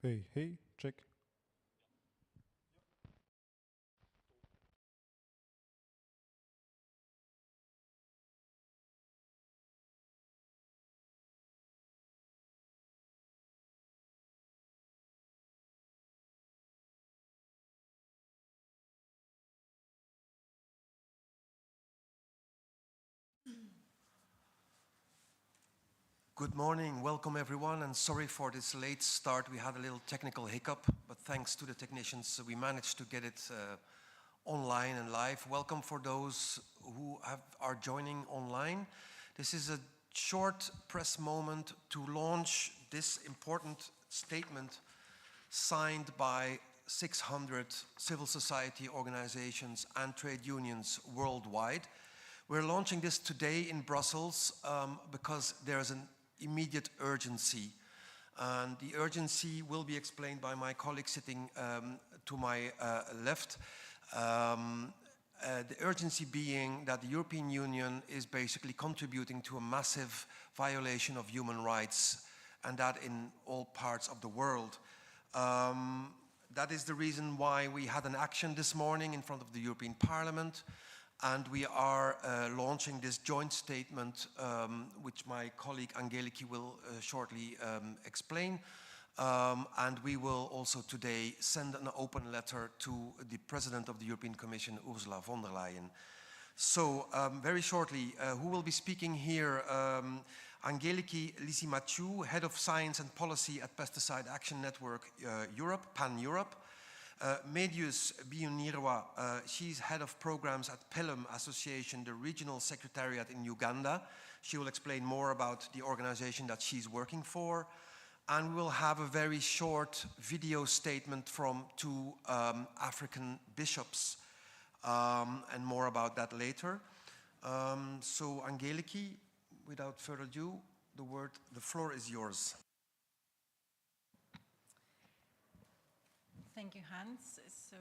Hey, hey, check. Good morning, welcome everyone, and sorry for this late start. We had a little technical hiccup, but thanks to the technicians, we managed to get it online and live. Welcome for those who are joining online. This is a short press moment to launch this important statement signed by 600 civil society organizations and trade unions worldwide. We're launching this today in Brussels because there's an immediate urgency. And the urgency will be explained by my colleague sitting to my left. The urgency being that the European Union is basically contributing to a massive violation of human rights, and that in all parts of the world. That is the reason why we had an action this morning in front of the European Parliament, and we are launching this joint statement, which my colleague Angeliki will shortly explain. And we will also today send an open letter to the President of the European Commission, Ursula von der Leyen. So, very shortly, who will be speaking here? Angeliki Lisi-Mathieu, Head of Science and Policy at Pesticide Action Network Europe, Pan-Europe. Medius Bionirwa, she's Head of Programs at Pelham Association, the Regional Secretariat in Uganda. She will explain more about the organization that she's working for. And we'll have a very short video statement from two African bishops, and more about that later. So Angeliki, without further ado, the floor is yours. Thank you, Hans. So,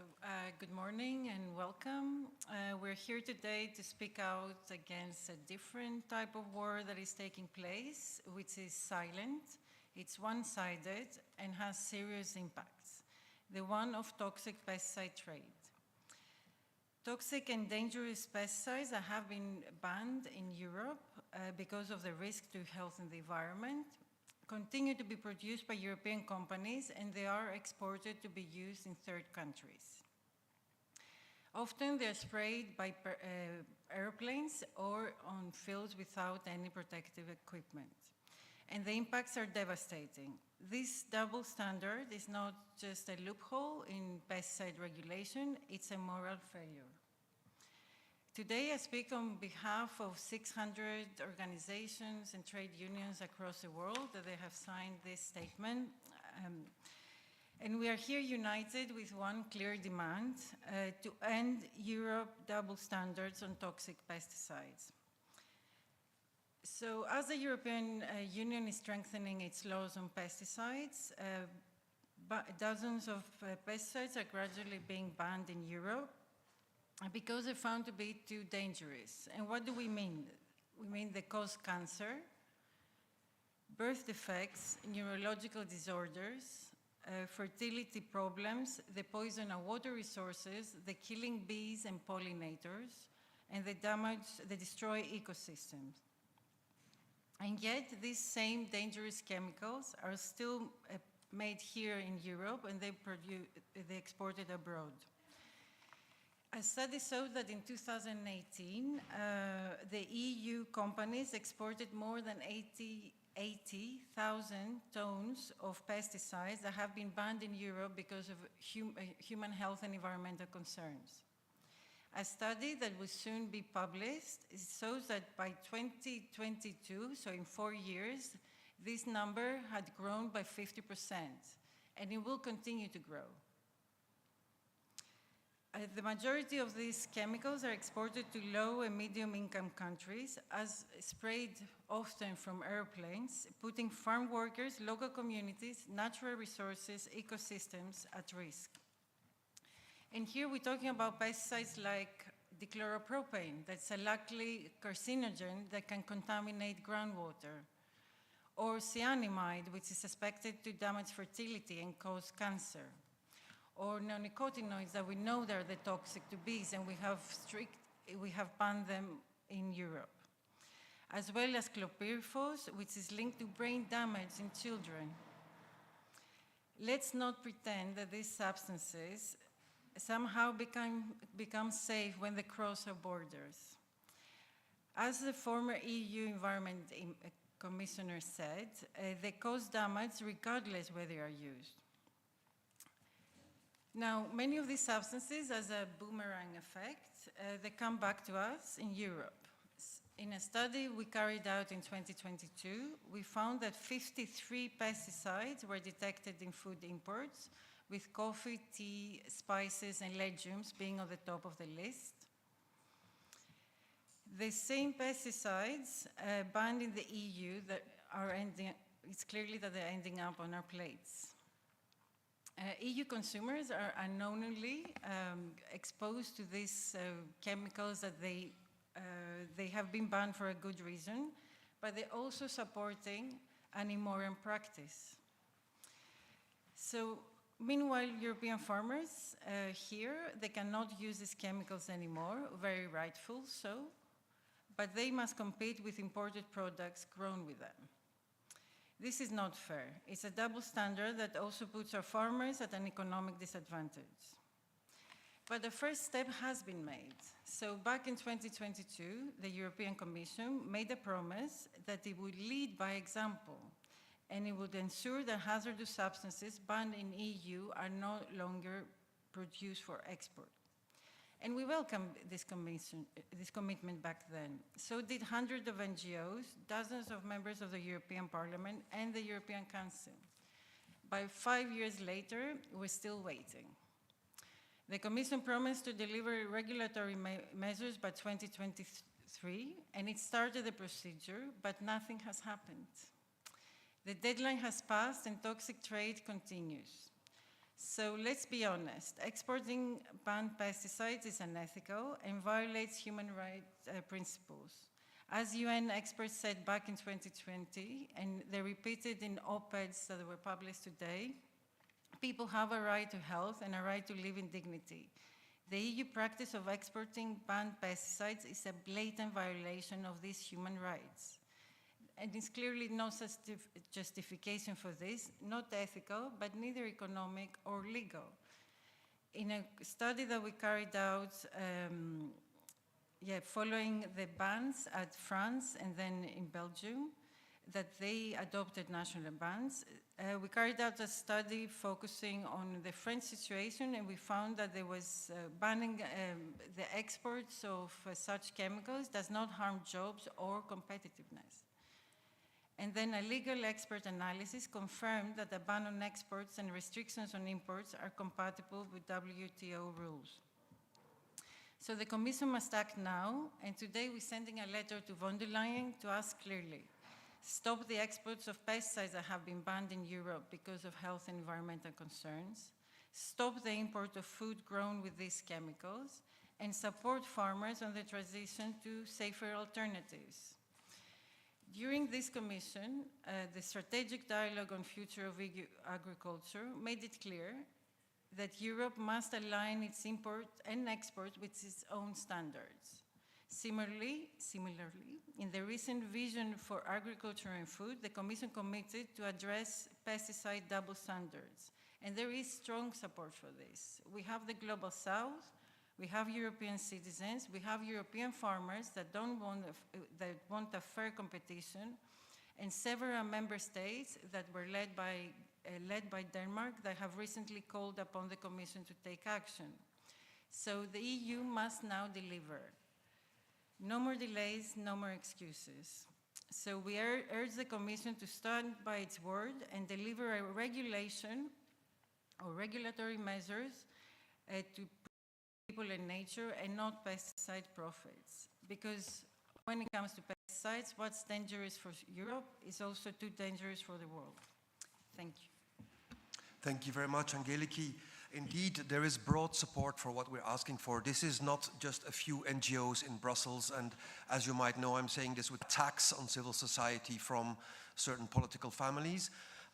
good morning and welcome. We're here today to speak out against a different type of war that is taking place, which is silent. It's one-sided and has serious impacts. The one of toxic pesticide trade. Toxic and dangerous pesticides that have been banned in Europe because of the risk to health and the environment continue to be produced by European companies, and they are exported to be used in third countries. Often they're sprayed by airplanes or on fields without any protective equipment. And the impacts are devastating. This double standard is not just a loophole in pesticide regulation, it's a moral failure. Today, I speak on behalf of 600 organizations and trade unions across the world that they have signed this statement. And we are here united with one clear demand, to end Europe double standards on toxic pesticides. So as the European Union is strengthening its laws on pesticides, dozens of pesticides are gradually being banned in Europe, because they're found to be too dangerous. And what do we mean? We mean they cause cancer, birth defects, neurological disorders, fertility problems, they poison our water resources, they're killing bees and pollinators, and they destroy ecosystems. And yet, these same dangerous chemicals are still made here in Europe, and they exported abroad. A study showed that in 2018, the EU companies exported more than 80,000 tons of pesticides that have been banned in Europe because of human health and environmental concerns. A study that will soon be published shows that by 2022, so in 4 years, this number had grown by 50%, and it will continue to grow. The majority of these chemicals are exported to low and medium income countries as sprayed often from airplanes, putting farm workers, local communities, natural resources, ecosystems at risk. And here we're talking about pesticides like dichloropropane, that's a likely carcinogen that can contaminate groundwater, or cyanamide, which is suspected to damage fertility and cause cancer, or neonicotinoids that we know they're the toxic to bees, and we have banned them in Europe, as well as chlorpyrifos, which is linked to brain damage in children. Let's not pretend that these substances somehow become safe when they cross our borders. As the former EU Environment Commissioner said, they cause damage regardless where they are used. Now, many of these substances, as a boomerang effect, they come back to us in Europe. In a study we carried out in 2022, we found that 53 pesticides were detected in food imports, with coffee, tea, spices, and legumes being on the top of the list. The same pesticides banned in the EU that are it's clearly that they're ending up on our plates. EU consumers are unknowingly exposed to these chemicals that they have been banned for a good reason, but they're also supporting an immoral practice. So, meanwhile, European farmers here, they cannot use these chemicals anymore, very rightful so, but they must compete with imported products grown with them. This is not fair. It's a double standard that also puts our farmers at an economic disadvantage. But the first step has been made. So back in 2022, the European Commission made a promise that it would lead by example, and it would ensure that hazardous substances banned in EU are no longer produced for export. And we welcomed this commitment back then. So did hundreds of NGOs, dozens of members of the European Parliament, and the European Council. By 5 years later, we're still waiting. The Commission promised to deliver regulatory measures by 2023, and it started the procedure, but nothing has happened. The deadline has passed and toxic trade continues. So let's be honest, exporting banned pesticides is unethical and violates human rights principles. As UN experts said back in 2020, and they repeated in op-eds that were published today, people have a right to health and a right to live in dignity. The EU practice of exporting banned pesticides is a blatant violation of these human rights. And there's clearly no justification for this, not ethical, but neither economic or legal. In a study that we carried out following the bans at France and then in Belgium, that they adopted national bans, we carried out a study focusing on the French situation, and we found that there was banning the exports of such chemicals does not harm jobs or competitiveness. And then a legal expert analysis confirmed that the ban on exports and restrictions on imports are compatible with WTO rules. So the Commission must act now, and today we're sending a letter to von der Leyen to ask clearly, stop the exports of pesticides that have been banned in Europe because of health and environmental concerns, stop the import of food grown with these chemicals, and support farmers on the transition to safer alternatives. During this commission, the Strategic Dialogue on Future of EU Agriculture made it clear that Europe must align its import and export with its own standards. Similarly, in the recent Vision for Agriculture and Food, the Commission committed to address pesticide double standards, and there is strong support for this. We have the Global South, we have European citizens, we have European farmers that want a fair competition, and several member states that were led by Denmark that have recently called upon the Commission to take action. So the EU must now deliver. No more delays, no more excuses. So we urge the Commission to stand by its word and deliver a regulation or regulatory measures to people and nature and not pesticide profits. Because when it comes to pesticides, what's dangerous for Europe is also too dangerous for the world. Thank you. Thank you very much, Angeliki. Indeed, there is broad support for what we're asking for. This is not just a few NGOs in Brussels, and as you might know, I'm saying this with attacks on civil society from certain political families.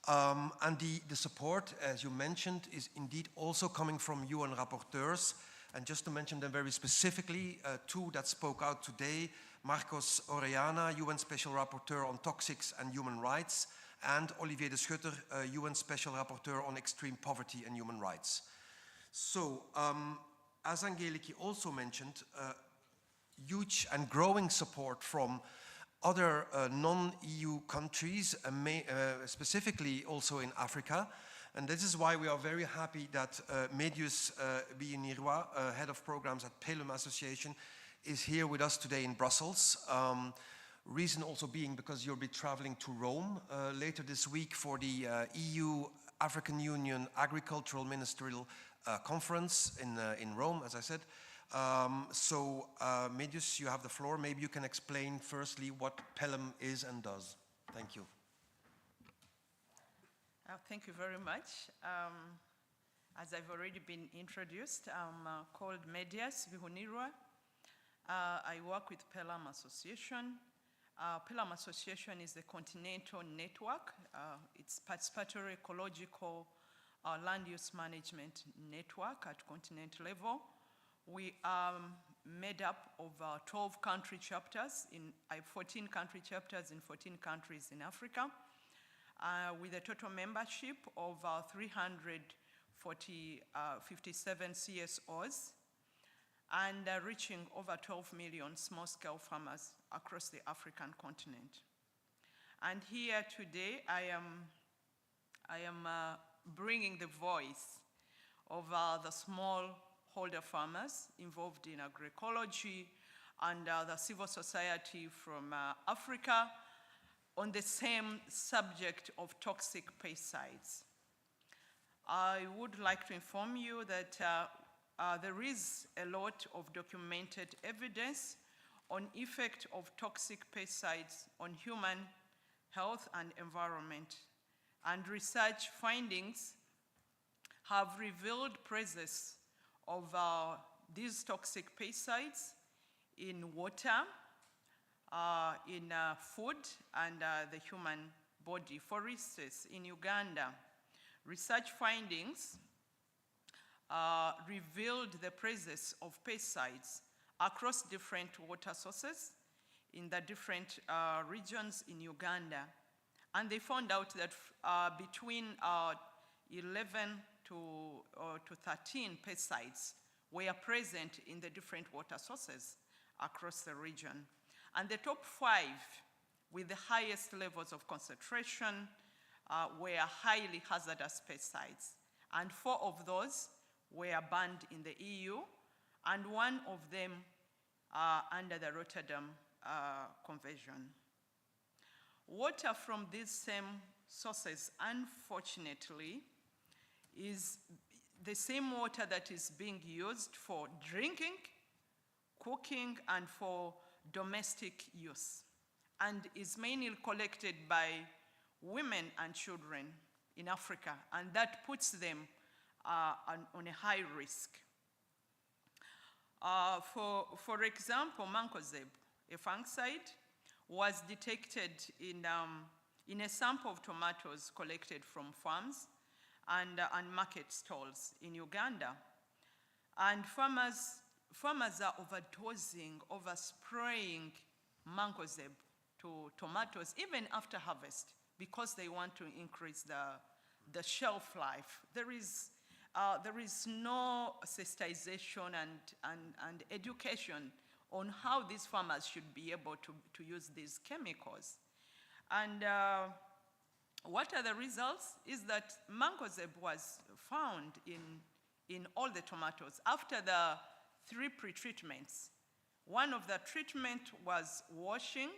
And the support, as you mentioned, is indeed also coming from UN rapporteurs. And just to mention them very specifically, two that spoke out today, Marcos Orellana, UN Special Rapporteur on Toxics and Human Rights, and Olivier de Schutter, UN Special Rapporteur on Extreme Poverty and Human Rights. So, as Angeliki also mentioned, huge and growing support from other non-EU countries, specifically also in Africa. And this is why we are very happy that Medius Bionirwa, Head of Programs at Pelum Association, is here with us today in Brussels. Reason also being because you'll be traveling to Rome later this week for the EU-African Union Agricultural Ministerial Conference in Rome, as I said. Medius, you have the floor. Maybe you can explain firstly what Pelum is and does. Thank you. Thank you very much. As I've already been introduced, I'm called Medius Bihunirwa. I work with Pelum Association. Pelum Association is a continental network. It's participatory ecological land use management network at continental level. We are made up of 12 country chapters, 14 country chapters in 14 countries in Africa, with a total membership of 357 CSOs, and reaching over 12 million small-scale farmers across the African continent. And here today, I am bringing the voice of the smallholder farmers involved in agroecology and the civil society from Africa on the same subject of toxic pesticides. I would like to inform you that there is a lot of documented evidence on effect of toxic pesticides on human health and environment. And research findings have revealed presence of these toxic pesticides in water, in food, and the human body. For instance, in Uganda, research findings revealed the presence of pesticides across different water sources in the different regions in Uganda. And they found out that between 11 to 13 pesticides were present in the different water sources across the region. And the top 5 with the highest levels of concentration were highly hazardous pesticides. And 4 of those were banned in the EU, and 1 of them under the Rotterdam Convention. Water from these same sources, unfortunately, is the same water that is being used for drinking, cooking, and for domestic use, and is mainly collected by women and children in Africa, and that puts them on a high risk. For example, mancozeb, a fungicide, was detected in a sample of tomatoes collected from farms and market stalls in Uganda. And farmers are overdosing, overspraying mancozeb to tomatoes even after harvest because they want to increase the shelf life. There is no sensitization and education on how these farmers should be able to use these chemicals. And what are the results is that mancozeb was found in all the tomatoes after the 3 pre-treatments. One of the treatment was washing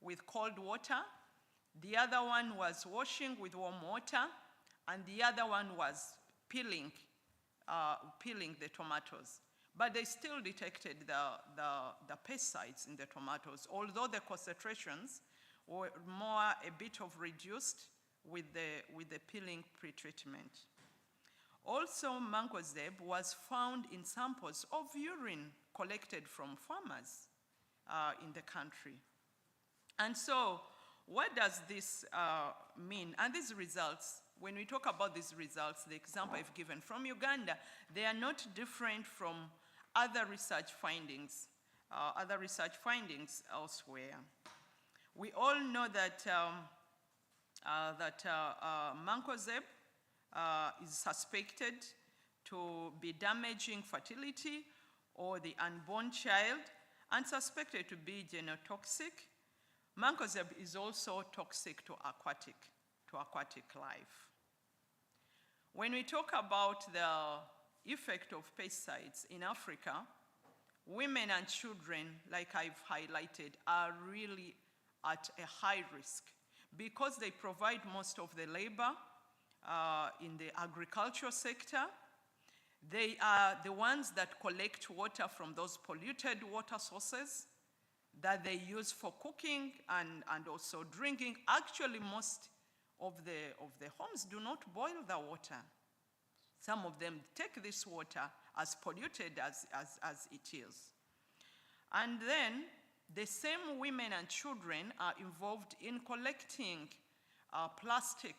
with cold water, the other one was washing with warm water, and the other one was peeling the tomatoes. But they still detected the pesticides in the tomatoes, although the concentrations were a bit reduced with the peeling pre-treatment. Also, mancozeb was found in samples of urine collected from farmers in the country. And so, what does this mean? And these results, when we talk about these results, the example I've given from Uganda, they are not different from other research findings elsewhere. We all know that mancozeb is suspected to be damaging fertility or the unborn child and suspected to be genotoxic. Mancozeb is also toxic to aquatic life. When we talk about the effect of pesticides in Africa, women and children, like I've highlighted, are really at a high risk because they provide most of the labor in the agricultural sector. They are the ones that collect water from those polluted water sources that they use for cooking and also drinking. Actually, most of the homes do not boil the water. Some of them take this water as polluted as it is. And then the same women and children are involved in collecting plastic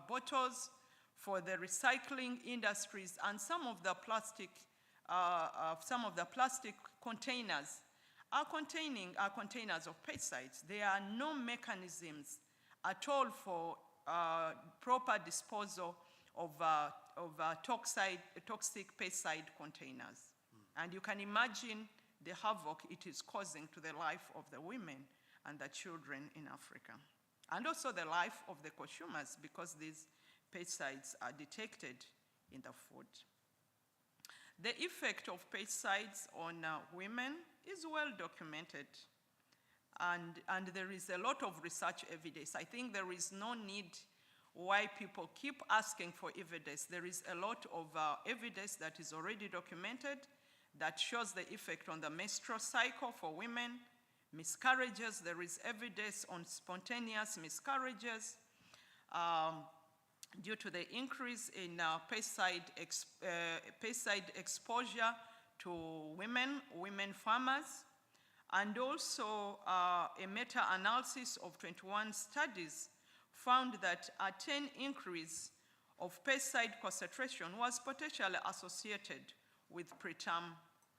bottles for the recycling industries, and some of the plastic containers are containers of pesticides. There are no mechanisms at all for proper disposal of toxic pesticide containers. And you can imagine the havoc it is causing to the life of the women and the children in Africa. And also the life of the consumers, because these pesticides are detected in the food. The effect of pesticides on women is well documented. And there is a lot of research evidence. I think there is no need why people keep asking for evidence. There is a lot of evidence that is already documented that shows the effect on the menstrual cycle for women, miscarriages. There is evidence on spontaneous miscarriages due to the increase in pesticide exposure to women farmers. And also a meta-analysis of 21 studies found that a 10 increase of pesticide concentration was potentially associated with preterm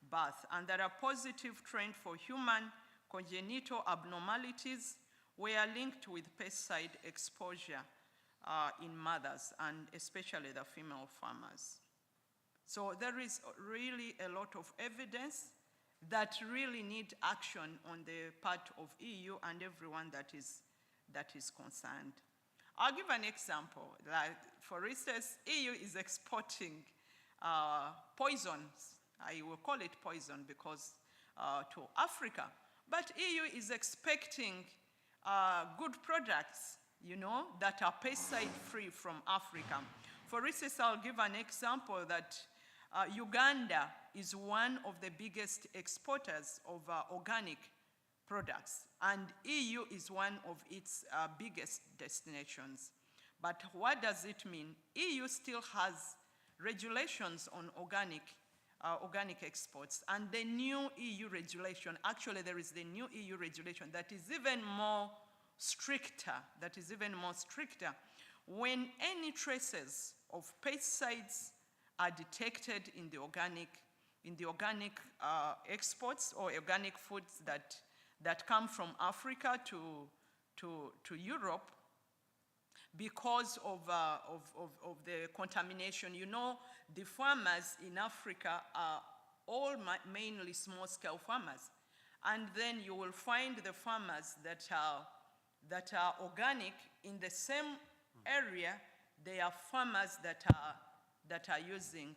birth, and that a positive trend for human congenital abnormalities were linked with pesticide exposure in mothers, and especially the female farmers. So there is really a lot of evidence that really need action on the part of EU and everyone that is concerned. I'll give an example. Like, for instance, EU is exporting poisons. I will call it poison because to Africa. But EU is expecting good products, that are pesticide-free from Africa. For instance, I'll give an example that Uganda is one of the biggest exporters of organic products, and EU is one of its biggest destinations. But what does it mean? EU still has regulations on organic exports, and the new EU regulation, actually there is the new EU regulation that is even more stricter, when any traces of pesticides are detected in the organic exports or organic foods that come from Africa to Europe, because of the contamination. The farmers in Africa are all mainly small-scale farmers, and then you will find the farmers that are organic in the same area. They are farmers that are using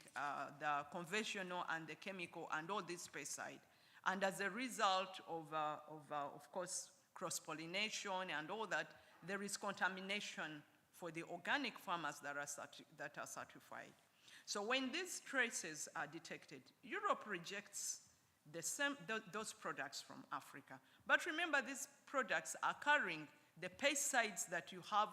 the conventional and the chemical and all this pesticide. And as a result of course, cross-pollination and all that, there is contamination for the organic farmers that are certified. So when these traces are detected, Europe rejects those products from Africa. But remember, these products are carrying the pesticides that you have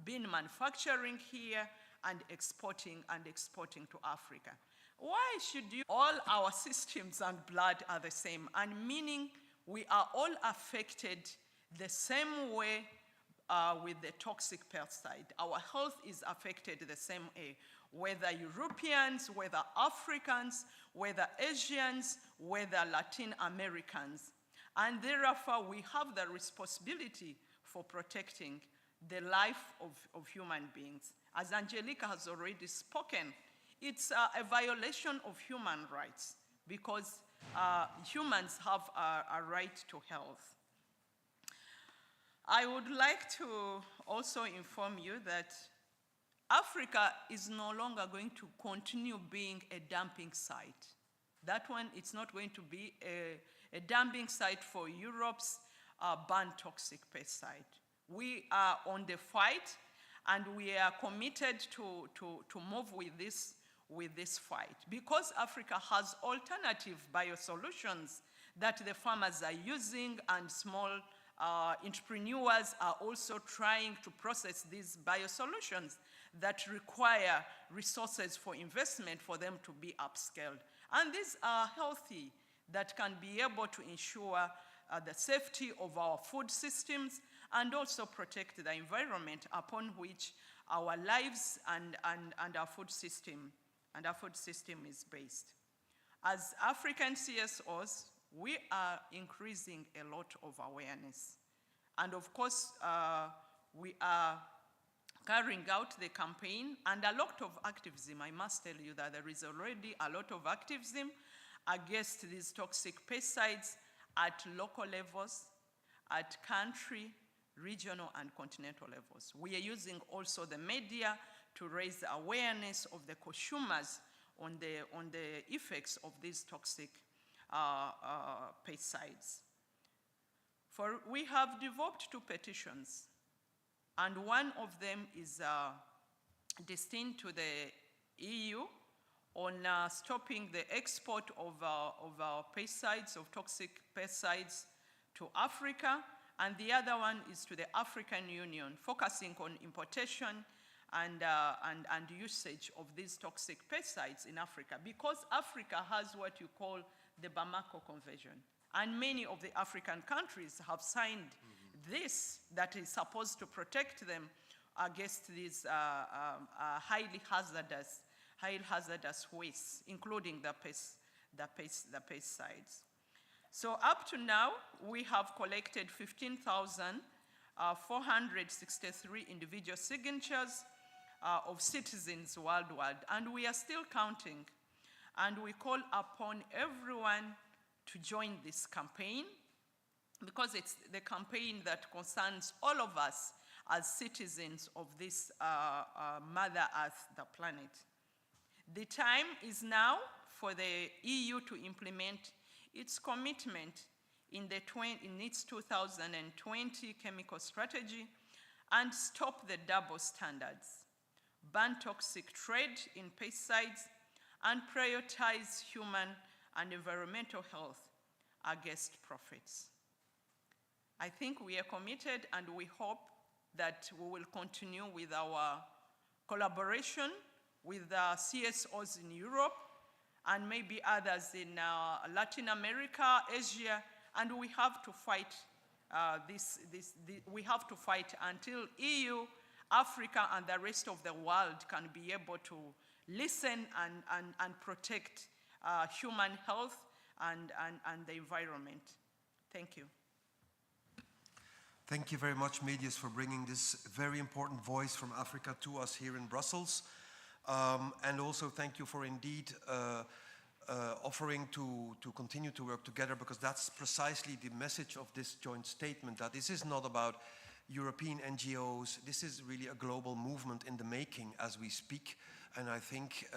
been manufacturing here and exporting to Africa. Why should you? All our systems and blood are the same, and meaning we are all affected the same way with the toxic pesticide. Our health is affected the same way, whether Europeans, whether Africans, whether Asians, whether Latin Americans. And therefore, we have the responsibility for protecting the life of human beings. As Angelica has already spoken, it's a violation of human rights because humans have a right to health. I would like to also inform you that Africa is no longer going to continue being a dumping site. That one, it's not going to be a dumping site for Europe's banned toxic pesticide. We are on the fight, and we are committed to move with this fight. Because Africa has alternative biosolutions that the farmers are using, and small entrepreneurs are also trying to process these biosolutions that require resources for investment for them to be upscaled. And these are healthy, that can be able to ensure the safety of our food systems and also protect the environment upon which our lives and our food system is based. As African CSOs, we are increasing a lot of awareness. And of course, we are carrying out the campaign and a lot of activism. I must tell you that there is already a lot of activism against these toxic pesticides at local levels, at country, regional, and continental levels. We are using also the media to raise awareness of the consumers on the effects of these toxic pesticides. For we have developed 2 petitions, and one of them is destined to the EU on stopping the export of pesticides, of toxic pesticides to Africa, and the other one is to the African Union, focusing on importation and usage of these toxic pesticides in Africa, because Africa has what you call the Bamako Convention. And many of the African countries have signed this, that is supposed to protect them against these highly hazardous wastes, including the pesticides. So up to now, we have collected 15,463 individual signatures of citizens worldwide, and we are still counting. And we call upon everyone to join this campaign, because it's the campaign that concerns all of us as citizens of this Mother Earth, the planet. The time is now for the EU to implement its commitment in its 2020 chemical strategy and stop the double standards, ban toxic trade in pesticides, and prioritize human and environmental health against profits. I think we are committed, and we hope that we will continue with our collaboration with CSOs in Europe and maybe others in Latin America, Asia, and we have to fight we have to fight until EU, Africa, and the rest of the world can be able to listen and protect human health and the environment. Thank you. Thank you very much, Medius, for bringing this very important voice from Africa to us here in Brussels. And also thank you for indeed offering to continue to work together, because that's precisely the message of this joint statement, that this is not about European NGOs. This is really a global movement in the making as we speak. And I think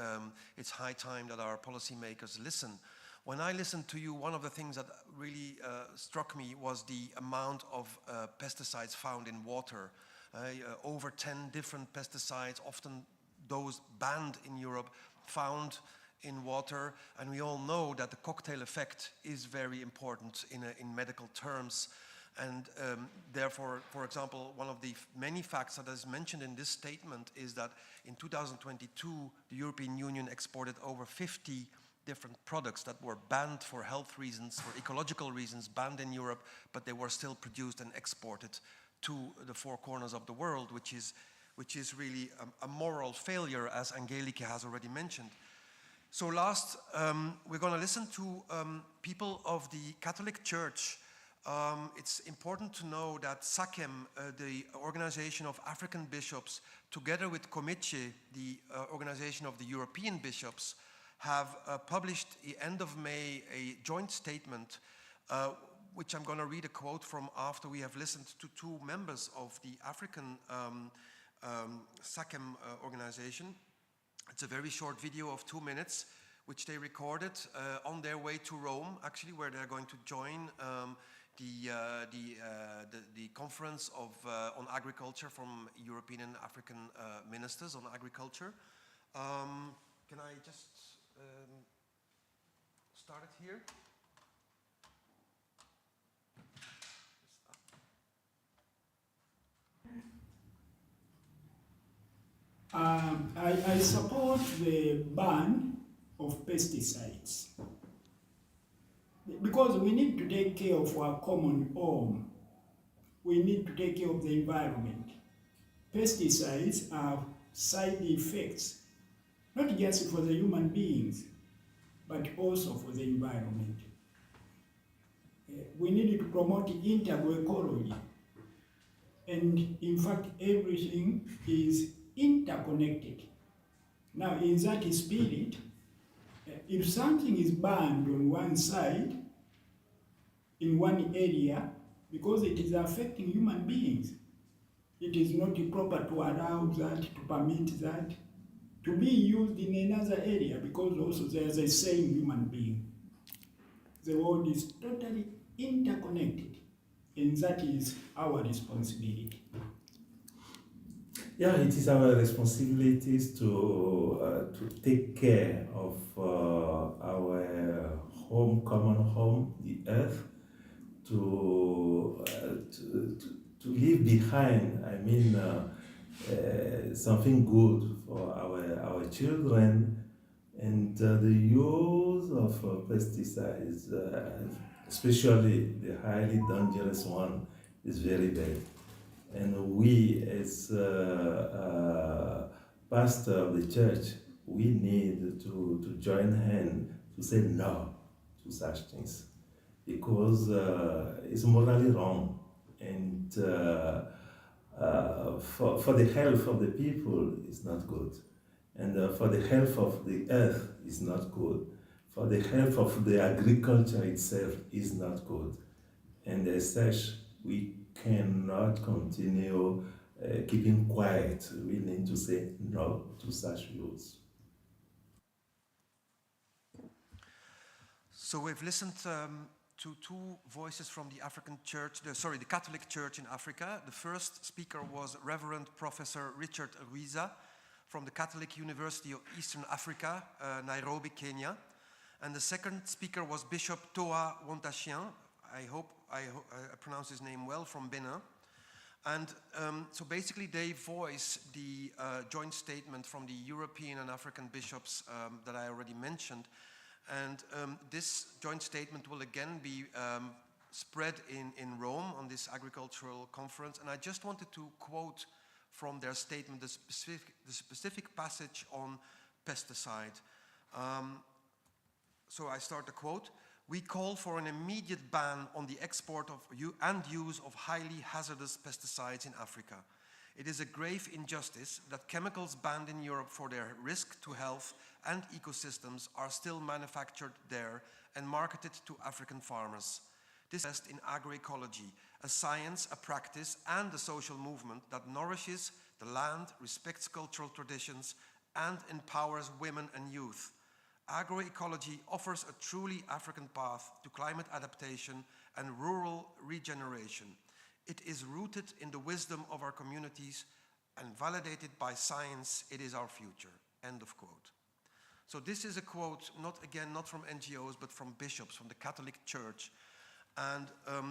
it's high time that our policymakers listen. When I listened to you, one of the things that really struck me was the amount of pesticides found in water. Over 10 different pesticides, often those banned in Europe, found in water. And we all know that the cocktail effect is very important in medical terms. And therefore, for example, one of the many facts that is mentioned in this statement is that in 2022, the European Union exported over 50 different products that were banned for health reasons, for ecological reasons, banned in Europe, but they were still produced and exported to the four corners of the world, which is really a moral failure, as Angelike has already mentioned. So last, we're going to listen to people of the Catholic Church. It's important to know that SACEM, the Organization of African Bishops, together with Comice, the Organization of the European Bishops, have published at the end of May a joint statement, which I'm going to read a quote from after we have listened to two members of the African SACEM organization. It's a very short video of 2 minutes, which they recorded on their way to Rome, actually, where they're going to join the conference on agriculture from European and African ministers on agriculture. Can I just start it here? I support the ban of pesticides because we need to take care of our common home. We need to take care of the environment. Pesticides have side effects, not just for the human beings, but also for the environment. We need to promote interoecology. And in fact, everything is interconnected. Now, in that spirit, if something is banned on one side, in one area, because it is affecting human beings, it is not proper to allow that, to permit that, to be used in another area, because also there is the same human being. The world is totally interconnected, and that is our responsibility. Yeah, it is our responsibilities to take care of our home, common home, the earth, to leave behind. I mean, something good for our children, and the use of pesticides, especially the highly dangerous one, is very bad. And we, as pastor of the church, we need to join hands to say no to such things, because it's morally wrong, and for the health of the people, it's not good, and for the health of the earth, is not good, for the health of the agriculture itself, is not good, and as such, we cannot continue keeping quiet. We need to say no to such use. So we've listened to two voices from the African Church, the Catholic Church in Africa. The first speaker was Reverend Professor Richard Ruiza from the Catholic University of Eastern Africa, Nairobi, Kenya. And the second speaker was Bishop Toa Wontachien, I hope I pronounce his name well, from Benin. And so basically they voice the joint statement from the European and African bishops that I already mentioned. And this joint statement will again be spread in Rome on this agricultural conference. And I just wanted to quote from their statement the specific passage on pesticide. So I start the quote. We call for an immediate ban on the export of and use of highly hazardous pesticides in Africa. It is a grave injustice that chemicals banned in Europe for their risk to health and ecosystems are still manufactured there and marketed to African farmers. This is in agroecology, a science, a practice, and a social movement that nourishes the land, respects cultural traditions, and empowers women and youth. Agroecology offers a truly African path to climate adaptation and rural regeneration. It is rooted in the wisdom of our communities and validated by science. It is our future. End of quote. So this is a quote, not from NGOs, but from bishops, from the Catholic Church. And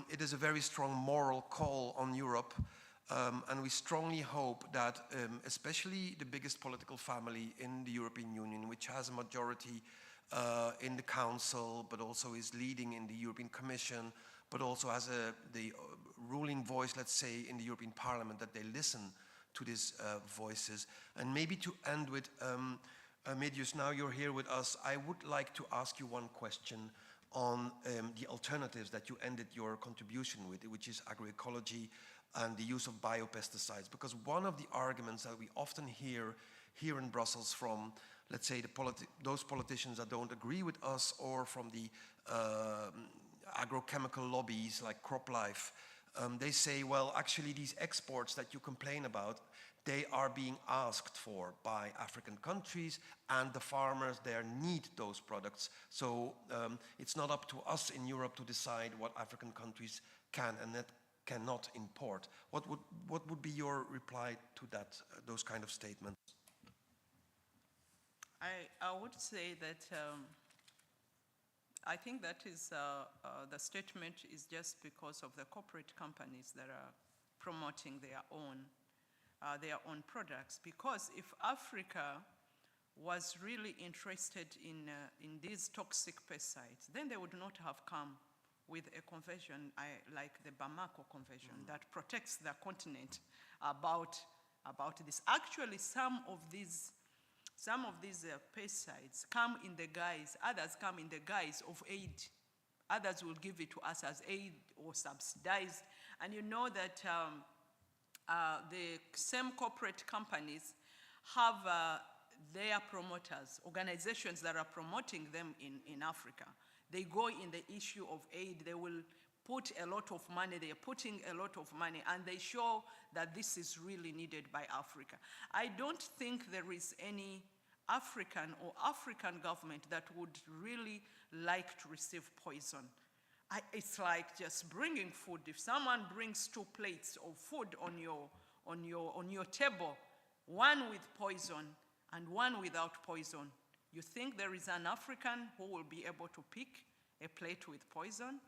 it is a very strong moral call on Europe. And we strongly hope that especially the biggest political family in the European Union, which has a majority in the Council, but also is leading in the European Commission, but also has the ruling voice, let's say, in the European Parliament, that they listen to these voices. And maybe to end with, Medius, now you're here with us, I would like to ask you one question on the alternatives that you ended your contribution with, which is agroecology and the use of biopesticides. Because one of the arguments that we often hear here in Brussels from, let's say, those politicians that don't agree with us, or from the agrochemical lobbies like CropLife, they say, well, actually these exports that you complain about, they are being asked for by African countries, and the farmers there need those products. So it's not up to us in Europe to decide what African countries can and cannot import. What would be your reply to that, those kind of statements? I would say that I think that is the statement is just because of the corporate companies that are promoting their own products. Because if Africa was really interested in these toxic pesticides, then they would not have come with a convention like the Bamako Convention that protects the continent about this. Actually, some of these pesticides come in the guise, others come in the guise of aid. Others will give it to us as aid or subsidized. And you know that the same corporate companies have their promoters, organizations that are promoting them in Africa. They go in the issue of aid, they will put a lot of money, they are putting a lot of money, and they show that this is really needed by Africa. I don't think there is any African or African government that would really like to receive poison. It's like just bringing food. If someone brings 2 plates of food on your table, one with poison and one without poison, you think there is an African who will be able to pick a plate with poison?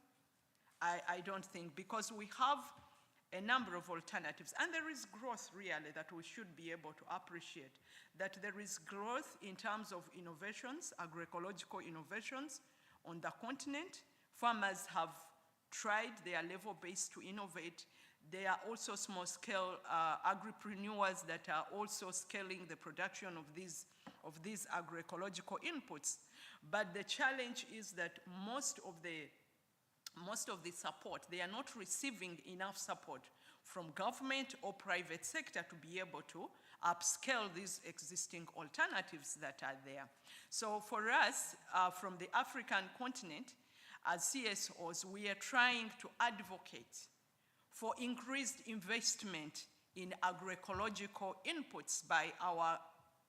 I don't think, because we have a number of alternatives, and there is growth really that we should be able to appreciate, that there is growth in terms of innovations, agroecological innovations on the continent. Farmers have tried their level base to innovate. There are also small-scale agripreneurs that are also scaling the production of these agroecological inputs. But the challenge is that most of the support, they are not receiving enough support from government or private sector to be able to upscale these existing alternatives that are there. So for us, from the African continent, as CSOs, we are trying to advocate for increased investment in agroecological inputs by our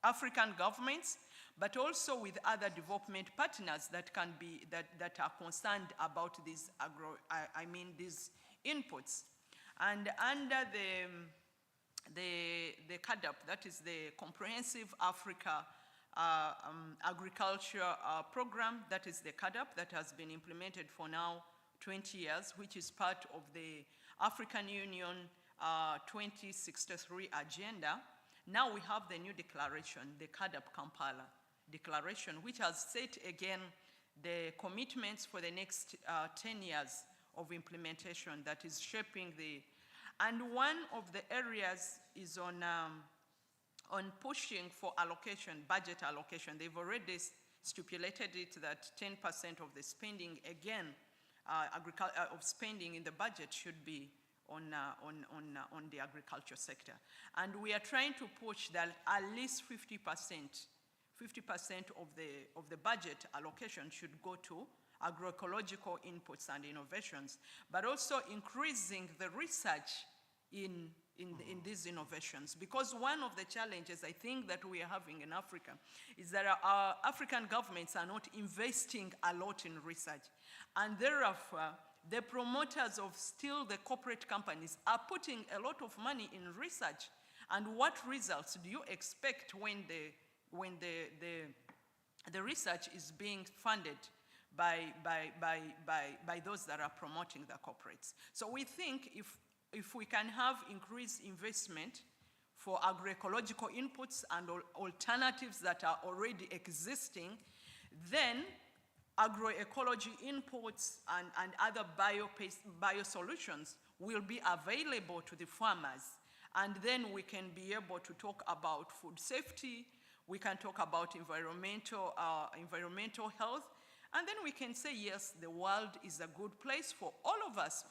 African governments, but also with other development partners that can be that are concerned about these these inputs. And under the CADAP, that is the Comprehensive Africa Agriculture Program, that is the CADAP, that has been implemented for now 20 years, which is part of the African Union 2063 agenda. Now we have the new declaration, the CADAP Kampala Declaration, which has set again the commitments for the next 10 years of implementation that is shaping and one of the areas is on pushing for allocation, budget allocation. They've already stipulated it that 10% of the spending, again, of spending in the budget should be on the agriculture sector. And we are trying to push that at least 50% of the budget allocation should go to agroecological inputs and innovations, but also increasing the research in these innovations. Because one of the challenges I think that we are having in Africa is that our African governments are not investing a lot in research. And therefore, the promoters of still the corporate companies are putting a lot of money in research. And what results do you expect when the research is being funded by those that are promoting the corporates. So we think if we can have increased investment for agroecological inputs and alternatives that are already existing, then agroecology inputs and other biosolutions will be available to the farmers. And then we can be able to talk about food safety, we can talk about environmental health, and then we can say, yes, the world is a good place for all of us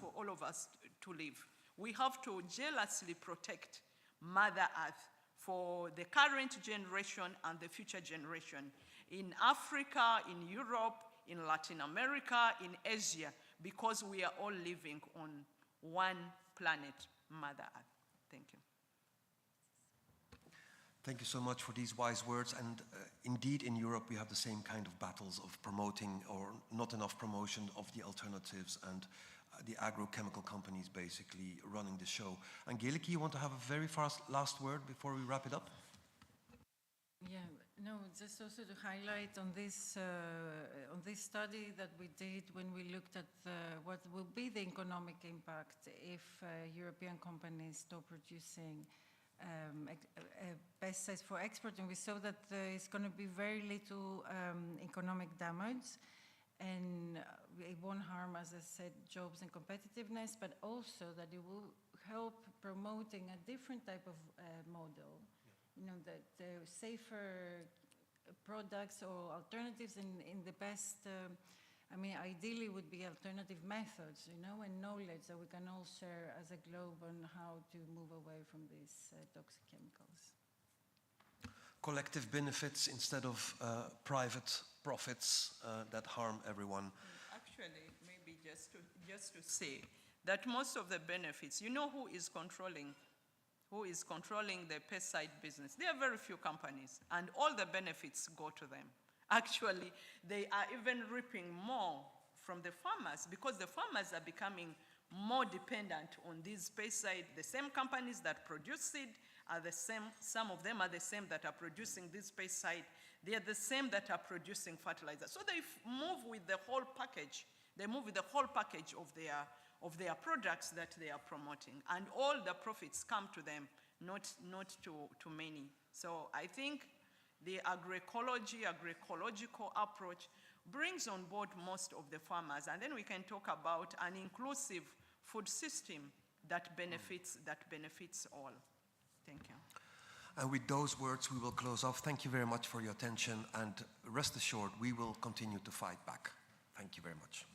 to live. We have to jealously protect Mother Earth for the current generation and the future generation in Africa, in Europe, in Latin America, in Asia, because we are all living on one planet, Mother Earth. Thank you. Thank you so much for these wise words. And indeed, in Europe, we have the same kind of battles of promoting or not enough promotion of the alternatives and the agrochemical companies basically running the show. Angeliki, you want to have a very fast last word before we wrap it up? Yeah, no, just also to highlight on this study that we did when we looked at what will be the economic impact if European companies stop producing pesticides for export, and we saw that it's going to be very little economic damage, and it won't harm, as I said, jobs and competitiveness, but also that it will help promoting a different type of model. You know, the safer products or alternatives in the best, I mean, ideally would be alternative methods, you know, and knowledge that we can all share as a globe on how to move away from these toxic chemicals. Collective benefits instead of private profits that harm everyone. Actually, maybe just to say that most of the benefits, you know who is controlling the pesticide business? There are very few companies, and all the benefits go to them. Actually, they are even reaping more from the farmers because the farmers are becoming more dependent on these pesticides. The same companies that produce seed are the same, some of them are the same that are producing this pesticide. They are the same that are producing fertilizer. So they move with the whole package. They move with the whole package of their products that they are promoting. And all the profits come to them, not to many. So I think the agroecological approach brings on board most of the farmers. And then we can talk about an inclusive food system that benefits all. Thank you. And with those words, we will close off. Thank you very much for your attention, and rest assured, we will continue to fight back. Thank you very much.